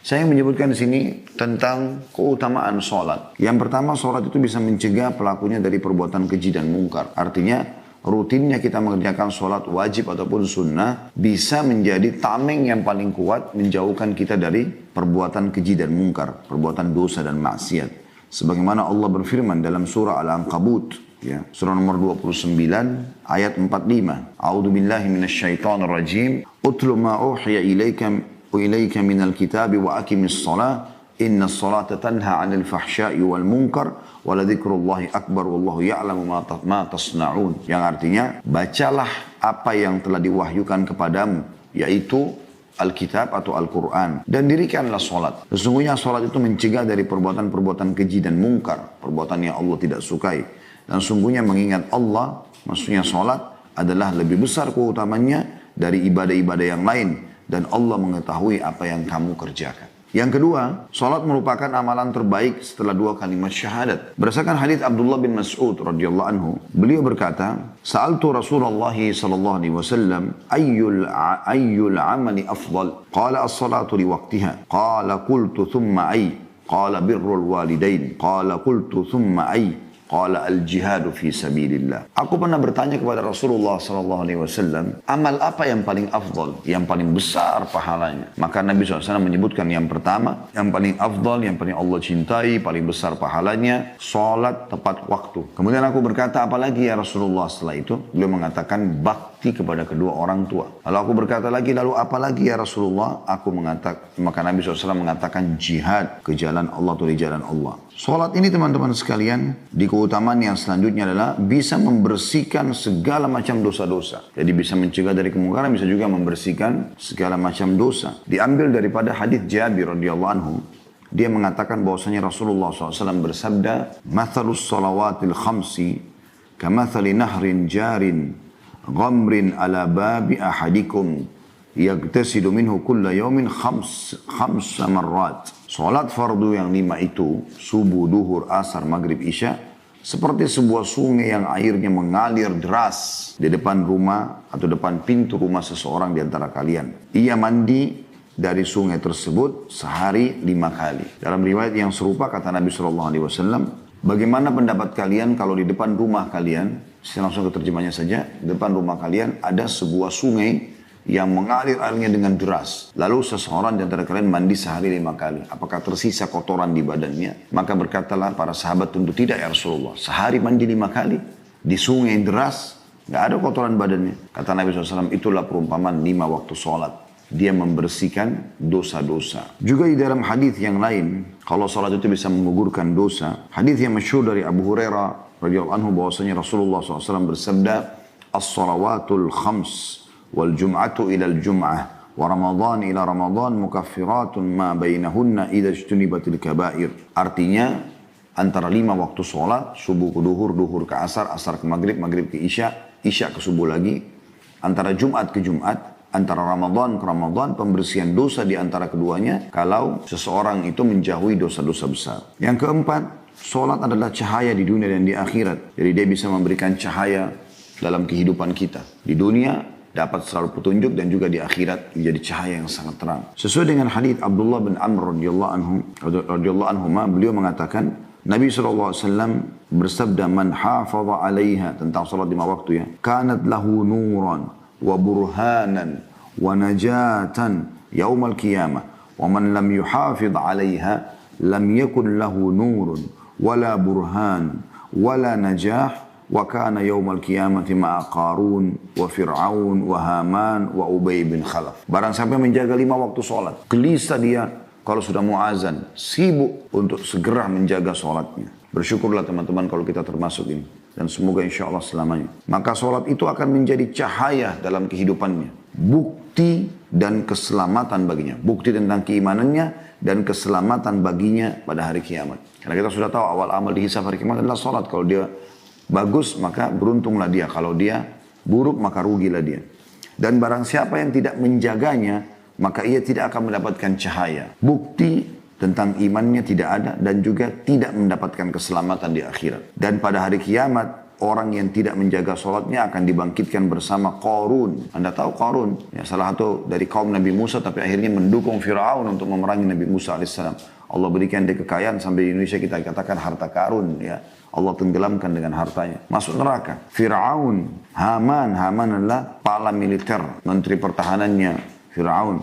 Saya menyebutkan di sini tentang keutamaan sholat. Yang pertama, sholat itu bisa mencegah pelakunya dari perbuatan keji dan mungkar. Artinya, rutinnya kita mengerjakan sholat wajib ataupun sunnah bisa menjadi tameng yang paling kuat menjauhkan kita dari perbuatan keji dan mungkar, perbuatan dosa dan maksiat. Sebagaimana Allah berfirman dalam surah Al-Ankabut, ya, surah nomor 29 ayat 45. A'udzu billahi minasyaitonir rajim. Utlu ma uhiya ilaika minal kitabi wa aqimis shalah. Inna salata tanha 'anil fahsya'i wal munkar wa ladzikrullahi akbar wallahu ya'lamu ma tasna'un. Yang artinya, bacalah apa yang telah diwahyukan kepadamu, yaitu Alkitab atau Al-Quran, dan dirikanlah sholat. Sesungguhnya sholat itu mencegah dari perbuatan-perbuatan keji dan mungkar, perbuatan yang Allah tidak sukai. Dan sungguhnya mengingat Allah, maksudnya sholat adalah lebih besar keutamanya dari ibadah-ibadah yang lain. Dan Allah mengetahui apa yang kamu kerjakan. Yang kedua, sholat merupakan amalan terbaik setelah 2 kalimat syahadat. Berdasarkan hadits Abdullah bin Mas'ud radhiyallahu anhu, beliau berkata, "Sa'altu Rasulullah sallallahu alaihi wasallam ayyul amali afdal? Qala as-salatu li waqtiha. Qala qultu thumma ay? Qala birrul walidain. Qala qultu thumma ay? Qala al-jihadu fi sabilillah." Aku pernah bertanya kepada Rasulullah SAW, amal apa yang paling afdal, yang paling besar pahalanya? Maka Nabi SAW menyebutkan yang pertama, yang paling afdal, yang paling Allah cintai, paling besar pahalanya, salat tepat waktu. Kemudian aku berkata, apalagi ya Rasulullah setelah itu? Beliau mengatakan bakti kepada kedua orang tua. Lalu aku berkata lagi, lalu apalagi ya Rasulullah? Maka Nabi SAW mengatakan jihad ke jalan Allah atau di jalan Allah. Salat ini teman-teman sekalian, di keutamaan yang selanjutnya adalah bisa membersihkan segala macam dosa-dosa. Jadi bisa mencegah dari kemungkaran, bisa juga membersihkan segala macam dosa. Diambil daripada hadits Jabir radhiyallahu anhu, dia mengatakan bahwasanya Rasulullah SAW bersabda, "Mathalus salawatil khamsi kamathali nahrin jarin ghamrin ala babi ahadikum yagtasilu minhu kulla yawmin khamsa marrat." Salat fardu yang 5 itu, subuh, duhur, asar, maghrib, isya, seperti sebuah sungai yang airnya mengalir deras di depan rumah atau depan pintu rumah seseorang di antara kalian. Ia mandi dari sungai tersebut sehari 5 kali. Dalam riwayat yang serupa kata Nabi SAW, bagaimana pendapat kalian kalau di depan rumah kalian, saya langsung ke terjemahnya saja, di depan rumah kalian ada sebuah sungai yang mengalir airnya dengan deras. Lalu seseorang di antara kalian mandi sehari 5 kali. Apakah tersisa kotoran di badannya? Maka berkatalah para sahabat, tentu tidak ya Rasulullah. Sehari mandi 5 kali di sungai deras, nggak ada kotoran badannya. Kata Nabi SAW, itulah perumpamaan 5 waktu sholat. Dia membersihkan dosa-dosa. Juga di dalam hadis yang lain, kalau sholat itu bisa menggugurkan dosa. Hadis yang masyhur dari Abu Hurairah radhiyallahu anhu bahwasanya Rasulullah SAW bersabda, "As-salawatul khams wal jum'atu ila al-jum'ah wa ramadan ila ramadan mukaffiratun ma bainahunna idza ijtunibatil kaba'ir." Artinya antara 5 waktu sholat, subuh ke duhur, duhur ke asar, asar ke maghrib, maghrib ke isya, isya ke subuh lagi, antara Jumat ke Jumat, antara Ramadan ke Ramadan, pembersihan dosa di antara keduanya kalau seseorang itu menjauhi dosa-dosa besar. Yang keempat, sholat adalah cahaya di dunia dan di akhirat. Jadi dia bisa memberikan cahaya dalam kehidupan kita. Di dunia dapat selalu petunjuk, dan juga di akhirat menjadi cahaya yang sangat terang. Sesuai dengan hadits Abdullah bin Amr radhiyallahu anhu, beliau mengatakan, Nabi SAW bersabda, "Man hafadha 'alaiha," tentang salat 5 waktu ya, "kanat lahu nuran wa burhanan wa najatan yaumal qiyamah, wa man lam yuhafidh 'alaiha lam yakun lahu nurun wala burhan wala najah wa kana yaumal qiyamati ma'a Qarun wa Fir'aun wa Haman wa Ubay bin Khalaf." Barang siapa menjaga 5 waktu sholat, gelisah dia kalau sudah mau azan, sibuk untuk segera menjaga sholatnya. Bersyukurlah teman-teman kalau kita termasuk ini, dan semoga insya Allah selamanya. Maka sholat itu akan menjadi cahaya dalam kehidupannya, bukti dan keselamatan baginya, bukti tentang keimanannya dan keselamatan baginya pada hari kiamat. Karena kita sudah tahu awal amal dihisab hari kiamat adalah sholat. Kalau dia bagus maka beruntunglah dia, kalau dia buruk maka rugilah dia. Dan barang siapa yang tidak menjaganya, maka ia tidak akan mendapatkan cahaya, bukti tentang imannya tidak ada, dan juga tidak mendapatkan keselamatan di akhirat. Dan pada hari kiamat orang yang tidak menjaga sholatnya akan dibangkitkan bersama Qarun. Anda tahu Qarun? Ya, salah satu dari kaum Nabi Musa tapi akhirnya mendukung Fir'aun untuk memerangi Nabi Musa alaihissalam. Allah berikan dia kekayaan sampai di Indonesia kita katakan harta karun. Ya. Allah tenggelamkan dengan hartanya. Masuk neraka. Fir'aun, Haman adalah kepala militer, menteri pertahanannya Fir'aun.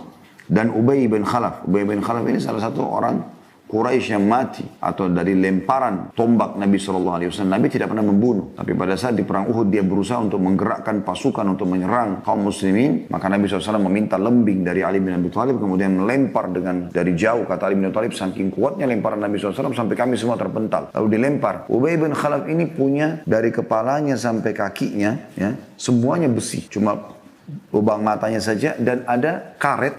Dan Ubay bin Khalaf. Ubay bin Khalaf ini salah satu orang Quraisy yang mati atau dari lemparan tombak Nabi SAW. Nabi tidak pernah membunuh. Tapi pada saat di perang Uhud dia berusaha untuk menggerakkan pasukan untuk menyerang kaum muslimin. Maka Nabi SAW meminta lembing dari Ali bin Abi Thalib. Kemudian melempar dari jauh. Kata Ali bin Abi Thalib saking kuatnya lemparan Nabi SAW sampai kami semua terpental. Lalu dilempar. Ubay bin Khalaf ini punya dari kepalanya sampai kakinya. Ya, semuanya besi. Cuma lubang matanya saja dan ada karet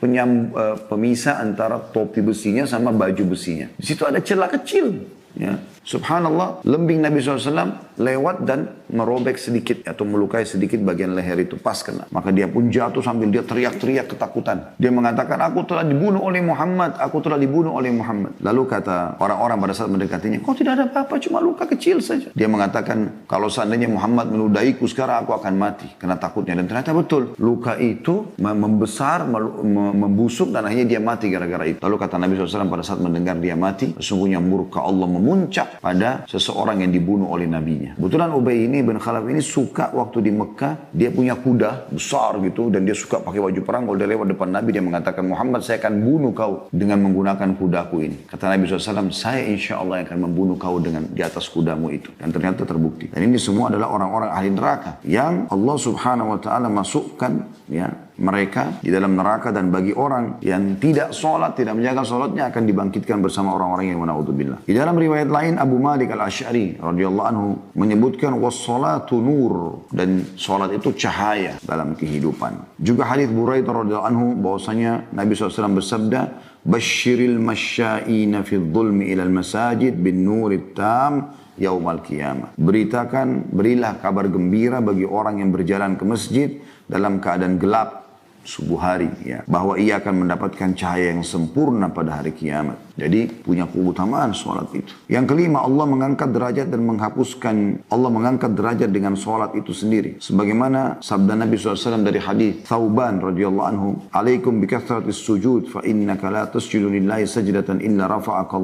pemisah antara topi besinya sama baju besinya. Di situ ada celah kecil. Ya. Subhanallah, lembing Nabi SAW lewat dan merobek sedikit atau melukai sedikit bagian leher itu, pas kena. Maka dia pun jatuh sambil dia teriak-teriak ketakutan. Dia mengatakan, aku telah dibunuh oleh Muhammad, aku telah dibunuh oleh Muhammad. Lalu kata orang-orang pada saat mendekatinya, kau tidak ada apa-apa, cuma luka kecil saja. Dia mengatakan, kalau seandainya Muhammad menudaiku sekarang aku akan mati. Karena takutnya, dan ternyata betul. Luka itu membesar, membusuk dan akhirnya dia mati gara-gara itu. Lalu kata Nabi SAW pada saat mendengar dia mati, sesungguhnya murka Allah memuncak pada seseorang yang dibunuh oleh nabinya. Kebetulan Ubay ini bin Khalaf ini suka waktu di Mekah, dia punya kuda besar gitu dan dia suka pakai baju perang. Kalau dia lewat depan Nabi dia mengatakan, Muhammad saya akan bunuh kau dengan menggunakan kudaku ini. Kata Nabi SAW, saya insya Allah akan membunuh kau dengan di atas kudamu itu. Dan ternyata terbukti. Dan ini semua adalah orang-orang ahli neraka yang Allah Subhanahu Wa Taala masukkan ya mereka di dalam neraka. Dan bagi orang yang tidak sholat, tidak menjaga sholatnya akan dibangkitkan bersama orang-orang yang naudzubillah. Di dalam riwayat lain Abu Malik Al-Asy'ari radhiyallahu anhu menyebutkan was-salatu nur, dan sholat itu cahaya dalam kehidupan. Juga hadis Buraidah radhiyallahu anhu bahwasanya Nabi SAW bersabda, "Basyiril masya'ina fi dhulmi ilal masajid bin nurit tam yaumal qiyamah." Berilah kabar gembira bagi orang yang berjalan ke masjid dalam keadaan gelap subuh hari, ya, bahwa ia akan mendapatkan cahaya yang sempurna pada hari kiamat. Jadi punya keutamaan sholat itu. Yang kelima, Allah mengangkat derajat dan menghapuskan. Allah mengangkat derajat dengan sholat itu sendiri. Sebagaimana sabda Nabi SAW dari hadis Thauban radhiyallahu anhu, "Alaikum bikathratis sujud, fa innaka la tasjudu lillahi sajdatan illa rafa'aka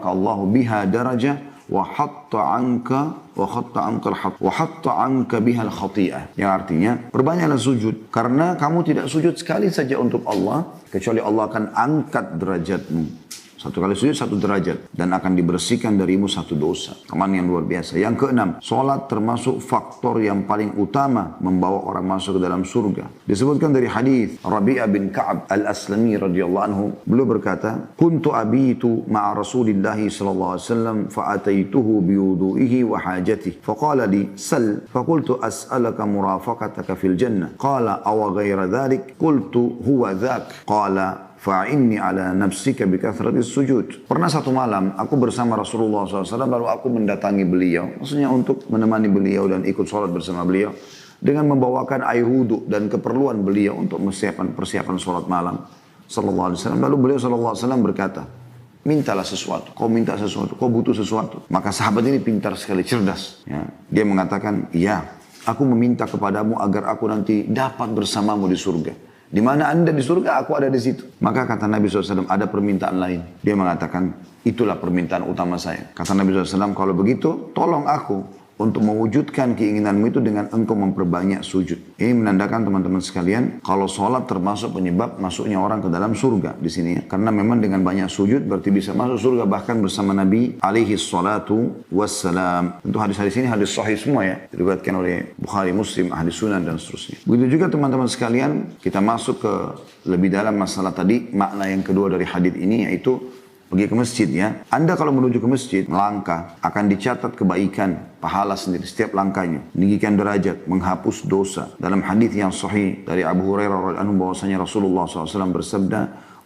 Allah biha darajah." Wa hatta anka bihal khati'ah. Yang artinya, perbanyaklah sujud. Karena kamu tidak sujud sekali saja untuk Allah, kecuali Allah akan angkat derajatmu. Satu kali sujud, satu derajat. Dan akan dibersihkan darimu satu dosa. Keman yang luar biasa. Yang keenam, sholat termasuk faktor yang paling utama membawa orang masuk ke dalam surga. Disebutkan dari hadis Rabi'ah bin Ka'ab al-Aslami radhiyallahu anhu. Beliau berkata, Kuntu abitu ma'a Rasulillahi sallallahu alaihi wasallam fa'ataituhu biwudu'ihi wa hajatihi. Faqala li, sal. Faqultu as'alaka murafaqataka fil jannah. Qala awa ghaira dhalik. Qultu huwa dhak. Qala fa'inni ala nafsika bikathratis sujud. Pernah satu malam aku bersama Rasulullah SAW lalu aku mendatangi beliau. Maksudnya untuk menemani beliau dan ikut sholat bersama beliau. Dengan membawakan air wudhu dan keperluan beliau untuk persiapan sholat malam. Sallallahu alaihi wasallam. Lalu beliau sallallahu alaihi wasallam berkata, mintalah sesuatu. Kau minta sesuatu. Kau butuh sesuatu. Maka sahabat ini pintar sekali, cerdas. Ya. Dia mengatakan, iya, aku meminta kepadamu agar aku nanti dapat bersamamu di surga. Di mana anda di surga, aku ada di situ. Maka kata Nabi SAW, ada permintaan lain. Dia mengatakan, itulah permintaan utama saya. Kata Nabi SAW, kalau begitu, tolong aku untuk mewujudkan keinginanmu itu dengan engkau memperbanyak sujud. Ini menandakan teman-teman sekalian, kalau sholat termasuk penyebab masuknya orang ke dalam surga di sini ya. Karena memang dengan banyak sujud berarti bisa masuk surga bahkan bersama Nabi alaihi salatu wassalam. Tentu hadis-hadis ini hadis sahih semua ya. Diriwayatkan oleh Bukhari, Muslim, Ahli Sunan dan seterusnya. Begitu juga teman-teman sekalian, kita masuk ke lebih dalam masalah tadi, makna yang kedua dari hadis ini yaitu pergi ke masjid ya. Anda kalau menuju ke masjid, melangkah, akan dicatat kebaikan, pahala sendiri, setiap langkahnya. Meninggikan derajat, menghapus dosa. Dalam hadis yang sahih dari Abu Hurairah radhiyallahu anhu bahwasanya Rasulullah SAW bersabda,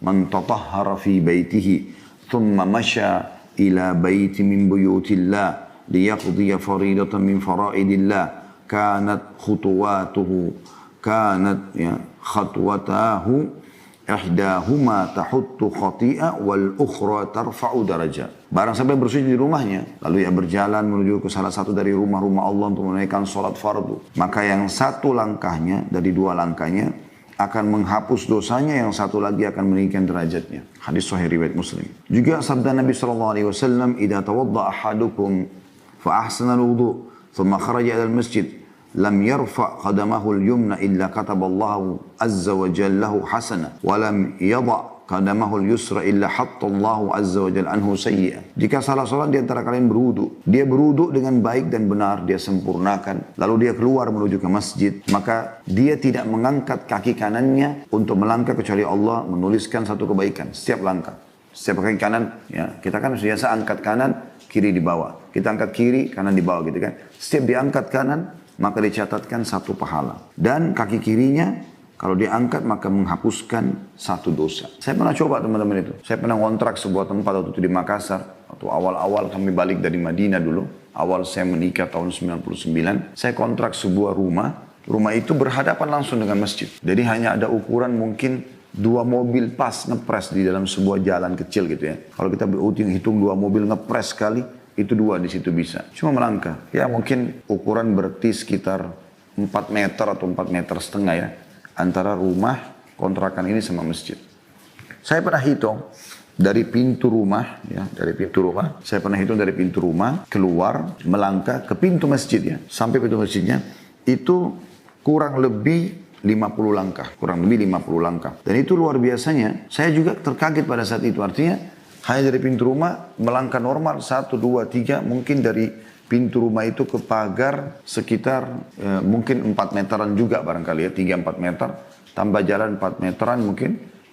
"Man tatahhara fi baitihi, thumma masya ila baiti min buyutillah, liyaqdiya faridatan min faraidillah, kanat khutuwatahu ihdahuma tahuttu khati'a wal ukhra tarfa'u daraja. Barang sampai bersujud di rumahnya, lalu ia berjalan menuju ke salah satu dari rumah-rumah Allah untuk menunaikan salat fardu, maka yang satu langkahnya dari dua langkahnya akan menghapus dosanya, yang satu lagi akan meninggikan derajatnya. Hadis sahih riwayat Muslim. Juga sabda Nabi SAW, "Idza tawadda ahadukum fa ahsana al-wudu, thumma kharaja ila al-masjid, lam yarfa qadamahu al-yumna illa kataballahu azza wa jalla lahu hasana, wa lam yada' qadamahu al-yusra illa hattallahu azza wa jalla anhu sayyi'ah." Jika salah seorang di antara kalian berwudu, dia berwudu dengan baik dan benar, dia sempurnakan, lalu dia keluar menuju ke masjid, maka dia tidak mengangkat kaki kanannya untuk melangkah kecuali Allah menuliskan satu kebaikan setiap langkah. Setiap kaki kanan, ya, kita kan biasa angkat kanan, kiri di bawah. Kita angkat kiri, kanan di bawah gitu kan. Setiap diangkat kanan, maka dicatatkan satu pahala. Dan kaki kirinya, kalau diangkat maka menghapuskan satu dosa. Saya pernah coba teman-teman itu. Saya pernah kontrak sebuah tempat waktu itu di Makassar. Waktu awal-awal kami balik dari Madinah dulu. Awal saya menikah tahun 99. Saya kontrak sebuah rumah. Rumah itu berhadapan langsung dengan masjid. Jadi hanya ada ukuran mungkin 2 mobil pas ngepres di dalam sebuah jalan kecil gitu ya. Kalau kita hitung 2 mobil ngepres sekali, itu 2 di situ bisa. Cuma melangkah. Ya mungkin ukuran berarti sekitar 4 meter atau 4 meter setengah ya. Antara rumah kontrakan ini sama masjid. Saya pernah hitung dari pintu rumah, ya, dari pintu rumah. Saya pernah hitung dari pintu rumah, keluar, melangkah ke pintu masjid ya. Sampai pintu masjidnya, itu kurang lebih 50 langkah. Kurang lebih 50 langkah. Dan itu luar biasanya. Saya juga terkaget pada saat itu. Artinya, hanya dari pintu rumah, melangkah normal, 1, 2, 3, mungkin dari pintu rumah itu ke pagar sekitar mungkin 4 meteran juga barangkali ya, 3-4 meter. Tambah jalan 4 meteran mungkin.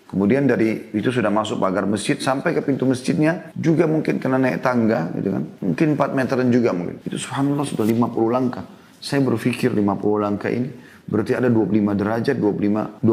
Kemudian dari itu sudah masuk pagar masjid sampai ke pintu masjidnya juga mungkin kena naik tangga gitu kan. Mungkin 4 meteran juga mungkin. Itu subhanallah sudah 50 langkah. Saya berpikir 50 langkah ini berarti ada 25 derajat, 25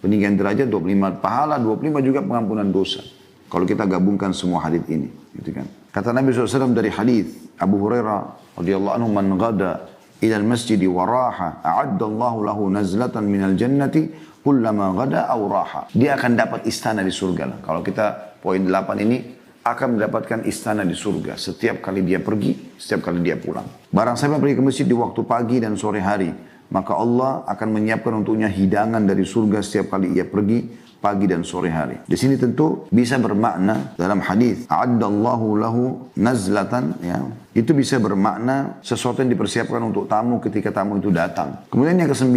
peninggian derajat, 25 pahala, 25 juga pengampunan dosa. Kalau kita gabungkan semua hadis ini, gitu kan. Kata Nabi SAW dari hadis Abu Hurairah radhiyallahu anhu, "Man ghada ila al-masjid wa raha, a'adda Allahu lahu nazlatan minal jannati kullama ghada aw raha." Dia akan dapat istana di surga lah. Kalau kita poin 8 ini akan mendapatkan istana di surga setiap kali dia pergi, setiap kali dia pulang. Barang siapa pergi ke masjid di waktu pagi dan sore hari, maka Allah akan menyiapkan untuknya hidangan dari surga setiap kali ia pergi pagi dan sore hari. Di sini tentu bisa bermakna dalam hadis a'addallahu lahu nazlatan, ya. Itu bisa bermakna sesuatu yang dipersiapkan untuk tamu ketika tamu itu datang. Kemudian yang ke-9,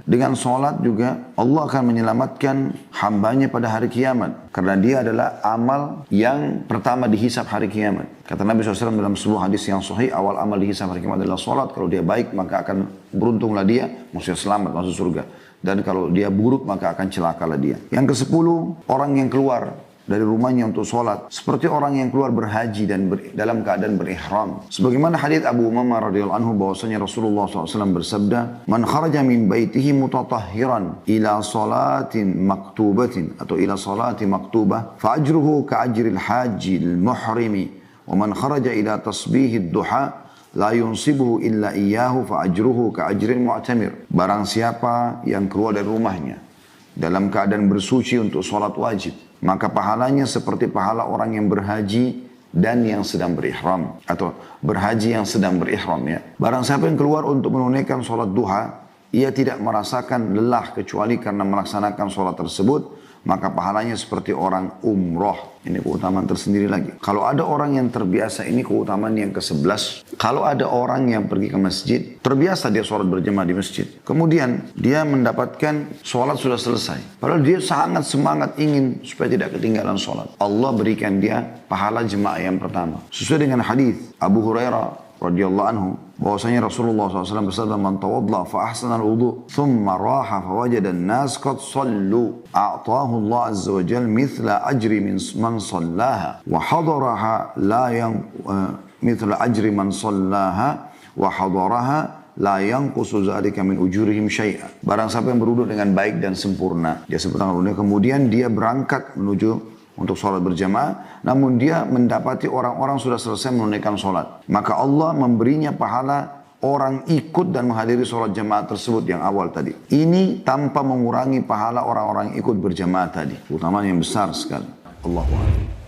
dengan sholat juga Allah akan menyelamatkan hambanya pada hari kiamat. Karena dia adalah amal yang pertama dihisab hari kiamat. Kata Nabi SAW dalam sebuah hadis yang sahih, awal amal dihisab hari kiamat adalah sholat. Kalau dia baik maka akan beruntunglah dia, maksudnya selamat masuk surga. Dan kalau dia buruk maka akan celakalah dia. Yang ke-10, orang yang keluar dari rumahnya untuk sholat seperti orang yang keluar berhaji dan dalam keadaan berihram. Sebagaimana hadits Abu Umamah radhiyallahu anhu bahwasanya Rasulullah SAW bersabda, "Man kharaja min baitihi mutatahhiran ila salatin maktubatin atau ila salati maktubah, fa ajruhu ka ajril hajil muhrimi, wa man kharaja ila tasbihid duha la yunsibuhu illa iyyahu fa ajruhu ka ajril mu'tamir." Barang siapa yang keluar dari rumahnya dalam keadaan bersuci untuk sholat wajib, maka pahalanya seperti pahala orang yang berhaji dan yang sedang berihram, atau berhaji yang sedang berihram ya. Barang siapa yang keluar untuk menunaikan sholat duha, ia tidak merasakan lelah kecuali karena melaksanakan sholat tersebut, maka pahalanya seperti orang umroh. Ini keutamaan tersendiri lagi. Kalau ada orang yang terbiasa, ini keutamaan yang ke-11. Kalau ada orang yang pergi ke masjid, terbiasa dia sholat berjamaah di masjid. Kemudian dia mendapatkan sholat sudah selesai. Padahal dia sangat semangat ingin supaya tidak ketinggalan sholat. Allah berikan dia pahala jemaah yang pertama. Sesuai dengan hadis Abu Hurairah radhiyallahu anhu, bahwasanya Rasulullah SAW bersabda, "Man tawadda fa ahsana al-wudu, thumma raha fa wajada an-nas qad sallu, a'tahu Allah azza wa jalla mithla ajri man sallaha wa hadaraha la yang mithla ajri man sallaha wa hadaraha la yanqusu dzalika min ujurihim syai'a." Barang siapa yang berwudu dengan baik dan sempurna, dia sempurna wudunya, kemudian dia berangkat menuju untuk sholat berjamaah, namun dia mendapati orang-orang sudah selesai menunaikan sholat, maka Allah memberinya pahala orang ikut dan menghadiri sholat jamaah tersebut yang awal tadi. Ini tanpa mengurangi pahala orang-orang yang ikut berjamaah tadi. Utamanya yang besar sekali. Allahu Akbar.